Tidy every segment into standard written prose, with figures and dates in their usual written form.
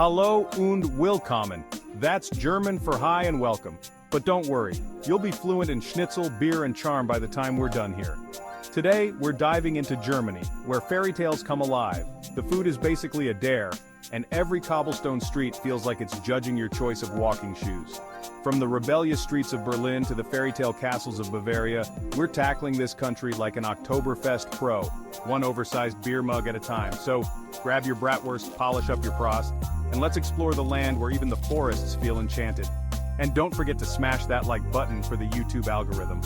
Hallo und willkommen. That's German for hi and welcome. But don't worry, you'll be fluent in Schnitzel, beer and charm by the time we're done here. Today, we're diving into Germany, where fairy tales come alive. The food is basically a dare, and every cobblestone street feels like it's judging your choice of walking shoes. From the rebellious streets of Berlin to the fairy tale castles of Bavaria, we're tackling this country like an Oktoberfest pro, one oversized beer mug at a time. So, grab your bratwurst, polish up your Prost, and let's explore the land where even the forests feel enchanted. And don't forget to smash that like button for the YouTube algorithm.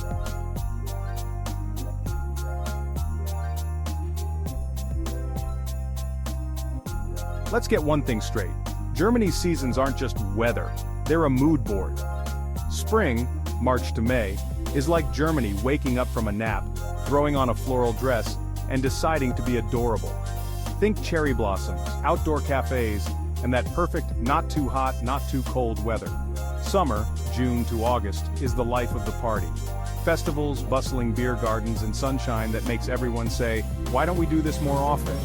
Let's get one thing straight. Germany's seasons aren't just weather, they're a mood board. Spring, March to May, is like Germany waking up from a nap, throwing on a floral dress, and deciding to be adorable. Think cherry blossoms, outdoor cafes, and that perfect not too hot, not too cold weather. Summer, June to August, is the life of the party. Festivals, bustling beer gardens, and sunshine that makes everyone say, why don't we do this more often?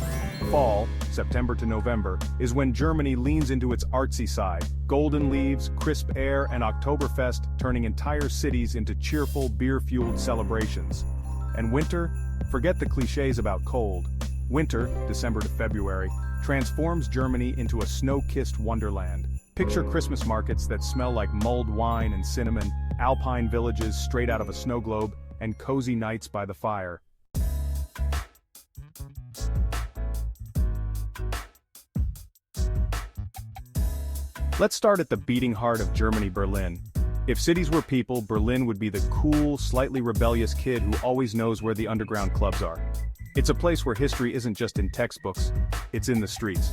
Fall, September to November, is when Germany leans into its artsy side. Golden leaves, crisp air, and Oktoberfest turning entire cities into cheerful, beer-fueled celebrations. And winter? Forget the cliches about cold. Winter, December to February, transforms Germany into a snow-kissed wonderland. Picture Christmas markets that smell like mulled wine and cinnamon, alpine villages straight out of a snow globe, and cozy nights by the fire. Let's start at the beating heart of Germany, Berlin. If cities were people, Berlin would be the cool, slightly rebellious kid who always knows where the underground clubs are. It's a place where history isn't just in textbooks, it's in the streets.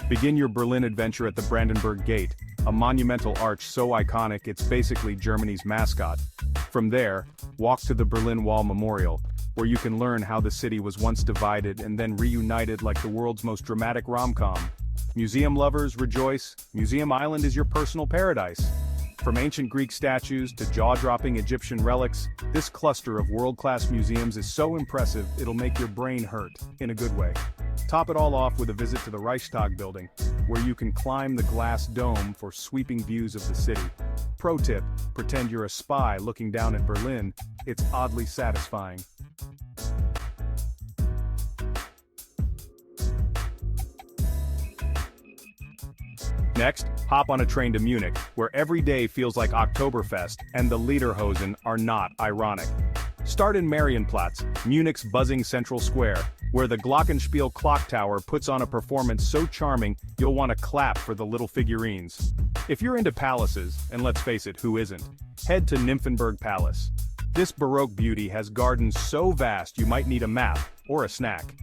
Begin your Berlin adventure at the Brandenburg Gate, a monumental arch so iconic it's basically Germany's mascot. From there, walk to the Berlin Wall Memorial, where you can learn how the city was once divided and then reunited like the world's most dramatic rom-com. Museum lovers, rejoice, Museum Island is your personal paradise. From ancient Greek statues to jaw-dropping Egyptian relics, this cluster of world-class museums is so impressive it'll make your brain hurt, in a good way. Top it all off with a visit to the Reichstag building, where you can climb the glass dome for sweeping views of the city. Pro tip, pretend you're a spy looking down at Berlin, it's oddly satisfying. Next, hop on a train to Munich, where every day feels like Oktoberfest, and the Lederhosen are not ironic. Start in Marienplatz, Munich's buzzing central square, where the Glockenspiel clock tower puts on a performance so charming you'll want to clap for the little figurines. If you're into palaces, and let's face it, who isn't, head to Nymphenburg Palace. This Baroque beauty has gardens so vast you might need a map, or a snack.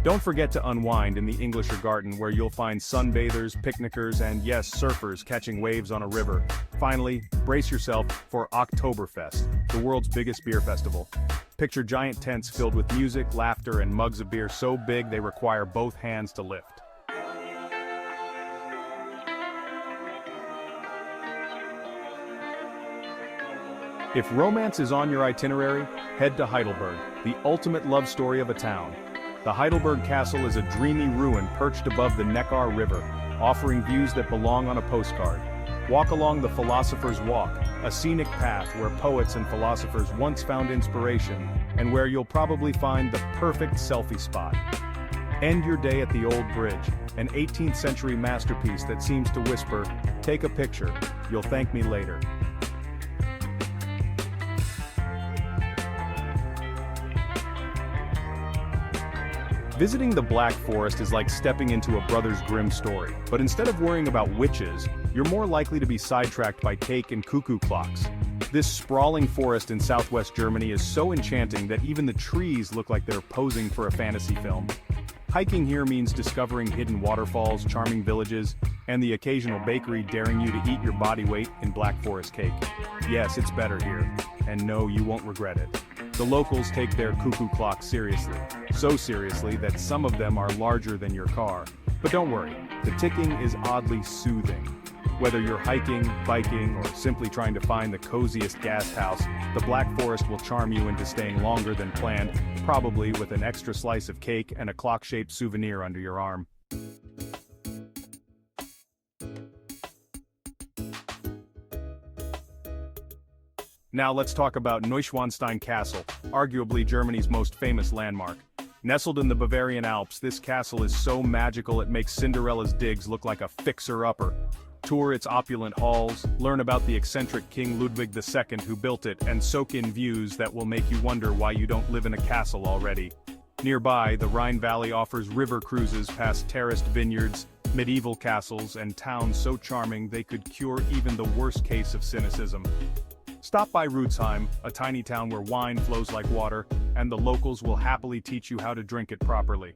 Don't forget to unwind in the Englischer Garten, where you'll find sunbathers, picnickers, and yes, surfers catching waves on a river. Finally, brace yourself for Oktoberfest, the world's biggest beer festival. Picture giant tents filled with music, laughter, and mugs of beer so big they require both hands to lift. If romance is on your itinerary, head to Heidelberg, the ultimate love story of a town. The Heidelberg Castle is a dreamy ruin perched above the Neckar River, offering views that belong on a postcard. Walk along the Philosopher's Walk, a scenic path where poets and philosophers once found inspiration, and where you'll probably find the perfect selfie spot. End your day at the Old Bridge, an 18th century masterpiece that seems to whisper, "Take a picture, you'll thank me later." Visiting the Black Forest is like stepping into a Brothers Grimm story, but instead of worrying about witches, you're more likely to be sidetracked by cake and cuckoo clocks. This sprawling forest in southwest Germany is so enchanting that even the trees look like they're posing for a fantasy film. Hiking here means discovering hidden waterfalls, charming villages, and the occasional bakery daring you to eat your body weight in Black Forest cake. Yes, it's better here, and no, you won't regret it. The locals take their cuckoo clocks seriously, so seriously that some of them are larger than your car. But don't worry, the ticking is oddly soothing. Whether you're hiking, biking, or simply trying to find the coziest guest house, the Black Forest will charm you into staying longer than planned, probably with an extra slice of cake and a clock-shaped souvenir under your arm. Now let's talk about Neuschwanstein Castle, arguably Germany's most famous landmark. Nestled in the Bavarian Alps, this castle is so magical it makes Cinderella's digs look like a fixer-upper. Tour its opulent halls, learn about the eccentric King Ludwig II who built it, and soak in views that will make you wonder why you don't live in a castle already. Nearby, the Rhine Valley offers river cruises past terraced vineyards, medieval castles, and towns so charming they could cure even the worst case of cynicism. Stop by Rudesheim, a tiny town where wine flows like water, and the locals will happily teach you how to drink it properly.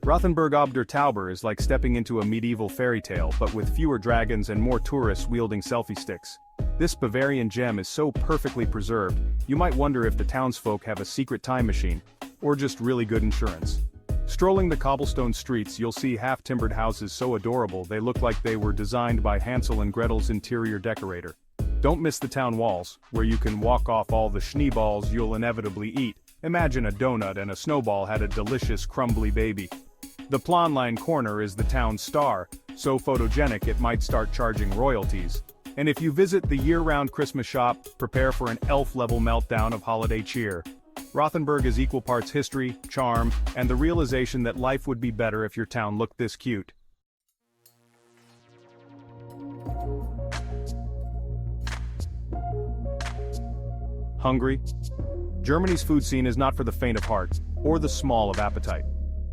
Rothenburg ob der Tauber is like stepping into a medieval fairy tale, but with fewer dragons and more tourists wielding selfie sticks. This Bavarian gem is so perfectly preserved, you might wonder if the townsfolk have a secret time machine, or just really good insurance. Strolling the cobblestone streets, you'll see half-timbered houses so adorable they look like they were designed by Hansel and Gretel's interior decorator. Don't miss the town walls, where you can walk off all the schneeballs you'll inevitably eat. Imagine a donut and a snowball had a delicious crumbly baby. The Planline corner is the town's star, so photogenic it might start charging royalties. And if you visit the year-round Christmas shop, prepare for an elf-level meltdown of holiday cheer. Rothenburg is equal parts history, charm, and the realization that life would be better if your town looked this cute. Hungry? Germany's food scene is not for the faint of heart, or the small of appetite.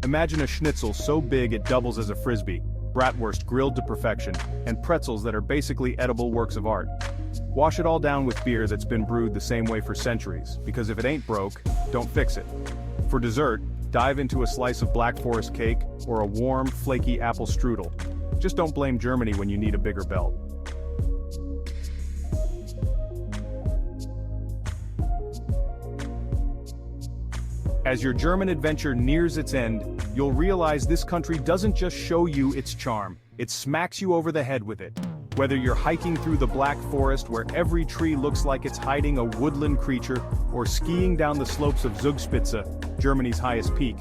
Imagine a schnitzel so big it doubles as a frisbee, bratwurst grilled to perfection, and pretzels that are basically edible works of art. Wash it all down with beer that's been brewed the same way for centuries, because if it ain't broke, don't fix it. For dessert, dive into a slice of Black Forest cake or a warm, flaky apple strudel. Just don't blame Germany when you need a bigger belt. As your German adventure nears its end, you'll realize this country doesn't just show you its charm, it smacks you over the head with it. Whether you're hiking through the Black Forest where every tree looks like it's hiding a woodland creature, or skiing down the slopes of Zugspitze, Germany's highest peak,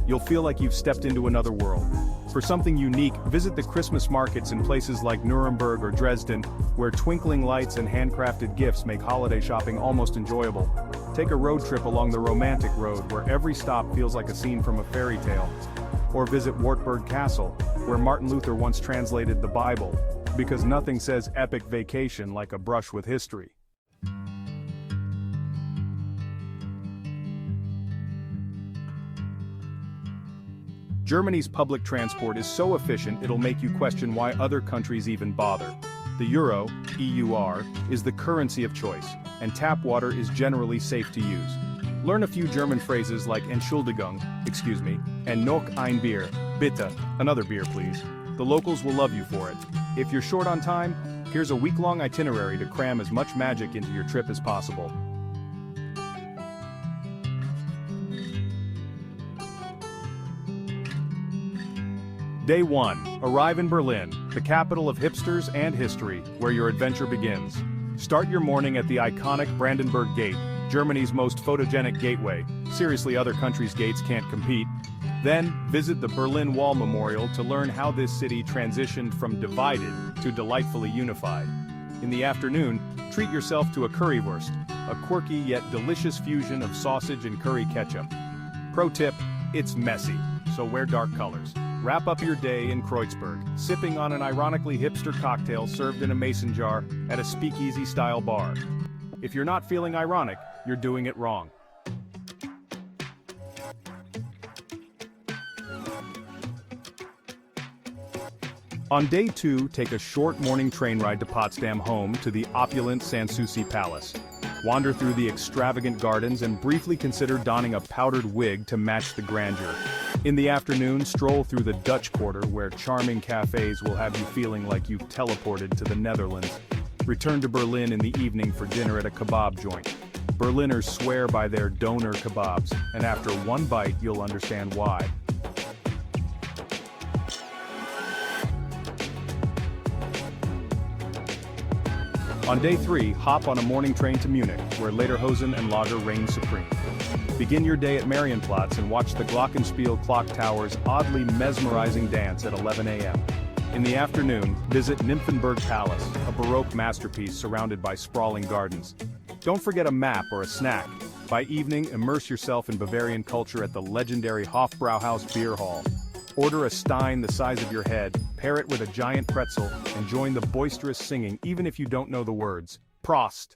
you'll feel like you've stepped into another world. For something unique, visit the Christmas markets in places like Nuremberg or Dresden, where twinkling lights and handcrafted gifts make holiday shopping almost enjoyable. Take a road trip along the romantic road where every stop feels like a scene from a fairy tale. Or visit Wartburg Castle, where Martin Luther once translated the Bible, because nothing says epic vacation like a brush with history. Germany's public transport is so efficient it'll make you question why other countries even bother. The euro, EUR, is the currency of choice, and tap water is generally safe to use. Learn a few German phrases like Entschuldigung, excuse me, and noch ein Bier, bitte, another beer please. The locals will love you for it. If you're short on time, here's a week-long itinerary to cram as much magic into your trip as possible. Day 1. Arrive in Berlin, the capital of hipsters and history, where your adventure begins. Start your morning at the iconic Brandenburg Gate, Germany's most photogenic gateway. Seriously, other countries' gates can't compete. Then, visit the Berlin Wall Memorial to learn how this city transitioned from divided to delightfully unified. In the afternoon, treat yourself to a currywurst, a quirky yet delicious fusion of sausage and curry ketchup. Pro tip, it's messy, so wear dark colors. Wrap up your day in Kreuzberg, sipping on an ironically hipster cocktail served in a mason jar at a speakeasy-style bar. If you're not feeling ironic, you're doing it wrong. On day 2, take a short morning train ride to Potsdam, home to the opulent Sanssouci Palace. Wander through the extravagant gardens and briefly consider donning a powdered wig to match the grandeur. In the afternoon, stroll through the Dutch Quarter where charming cafes will have you feeling like you've teleported to the Netherlands. Return to Berlin in the evening for dinner at a kebab joint. Berliners swear by their doner kebabs, and after one bite you'll understand why. On day 3, hop on a morning train to Munich, where Lederhosen and Lager reign supreme. Begin your day at Marienplatz and watch the Glockenspiel clock tower's oddly mesmerizing dance at 11 a.m. In the afternoon, visit Nymphenburg Palace, a Baroque masterpiece surrounded by sprawling gardens. Don't forget a map or a snack. By evening, immerse yourself in Bavarian culture at the legendary Hofbrauhaus Beer Hall. Order a stein the size of your head, pair it with a giant pretzel, and join the boisterous singing even if you don't know the words. Prost!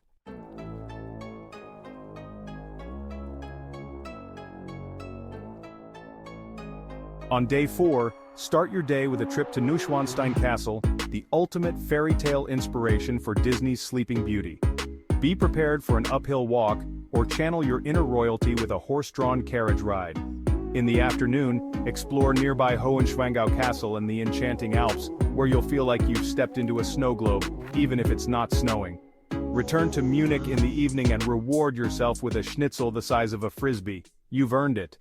On day 4, start your day with a trip to Neuschwanstein Castle, the ultimate fairy tale inspiration for Disney's Sleeping Beauty. Be prepared for an uphill walk, or channel your inner royalty with a horse-drawn carriage ride. In the afternoon, explore nearby Hohenschwangau Castle and the enchanting Alps, where you'll feel like you've stepped into a snow globe, even if it's not snowing. Return to Munich in the evening and reward yourself with a schnitzel the size of a frisbee. You've earned it.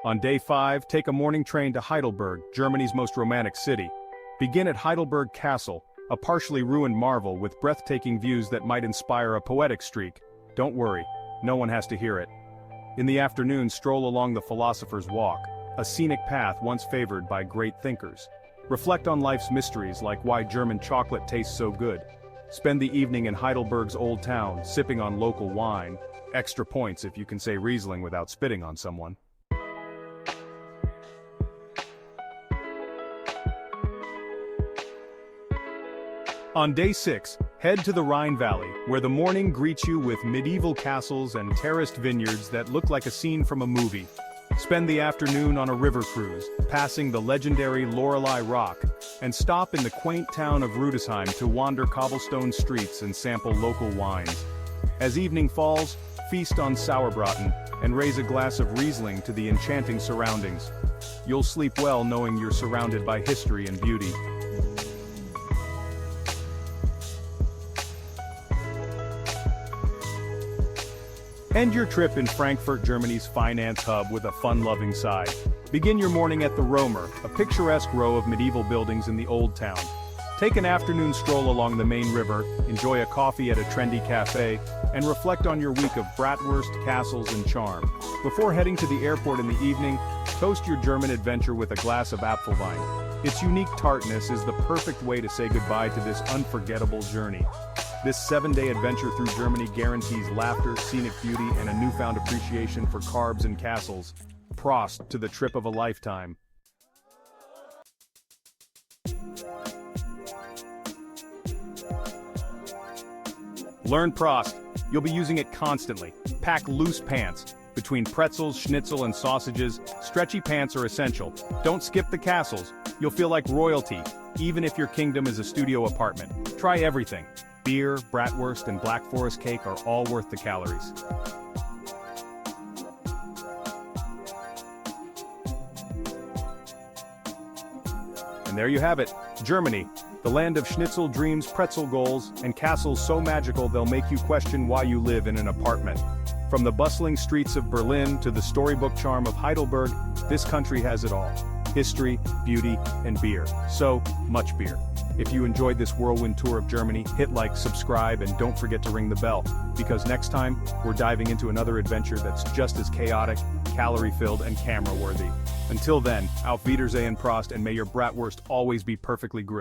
On day 5, take a morning train to Heidelberg, Germany's most romantic city. Begin at Heidelberg Castle, a partially ruined marvel with breathtaking views that might inspire a poetic streak. Don't worry, no one has to hear it. In the afternoon, stroll along the Philosopher's Walk, a scenic path once favored by great thinkers. Reflect on life's mysteries like why German chocolate tastes so good. Spend the evening in Heidelberg's old town, sipping on local wine. Extra points if you can say Riesling without spitting on someone. On day 6, head to the Rhine Valley, where the morning greets you with medieval castles and terraced vineyards that look like a scene from a movie. Spend the afternoon on a river cruise, passing the legendary Lorelei Rock, and stop in the quaint town of Rudesheim to wander cobblestone streets and sample local wines. As evening falls, feast on Sauerbraten, and raise a glass of Riesling to the enchanting surroundings. You'll sleep well knowing you're surrounded by history and beauty. End your trip in Frankfurt, Germany's finance hub, with a fun-loving side. Begin your morning at the Römer, a picturesque row of medieval buildings in the Old Town. Take an afternoon stroll along the main river, enjoy a coffee at a trendy cafe, and reflect on your week of bratwurst, castles, and charm. Before heading to the airport in the evening, toast your German adventure with a glass of Apfelwein. Its unique tartness is the perfect way to say goodbye to this unforgettable journey. This 7-day adventure through Germany guarantees laughter, scenic beauty, and a newfound appreciation for carbs and castles. Prost to the trip of a lifetime. Learn Prost. You'll be using it constantly. Pack loose pants. Between pretzels, schnitzel, and sausages, stretchy pants are essential. Don't skip the castles. You'll feel like royalty, even if your kingdom is a studio apartment. Try everything. Beer, bratwurst, and Black Forest cake are all worth the calories. And there you have it, Germany, the land of schnitzel dreams, pretzel goals, and castles so magical they'll make you question why you live in an apartment. From the bustling streets of Berlin to the storybook charm of Heidelberg, this country has it all. History, beauty, and beer. So much beer. If you enjoyed this whirlwind tour of Germany, hit like, subscribe, and don't forget to ring the bell, because next time, we're diving into another adventure that's just as chaotic, calorie-filled, and camera-worthy. Until then, auf Wiedersehen, Prost, and may your bratwurst always be perfectly grilled.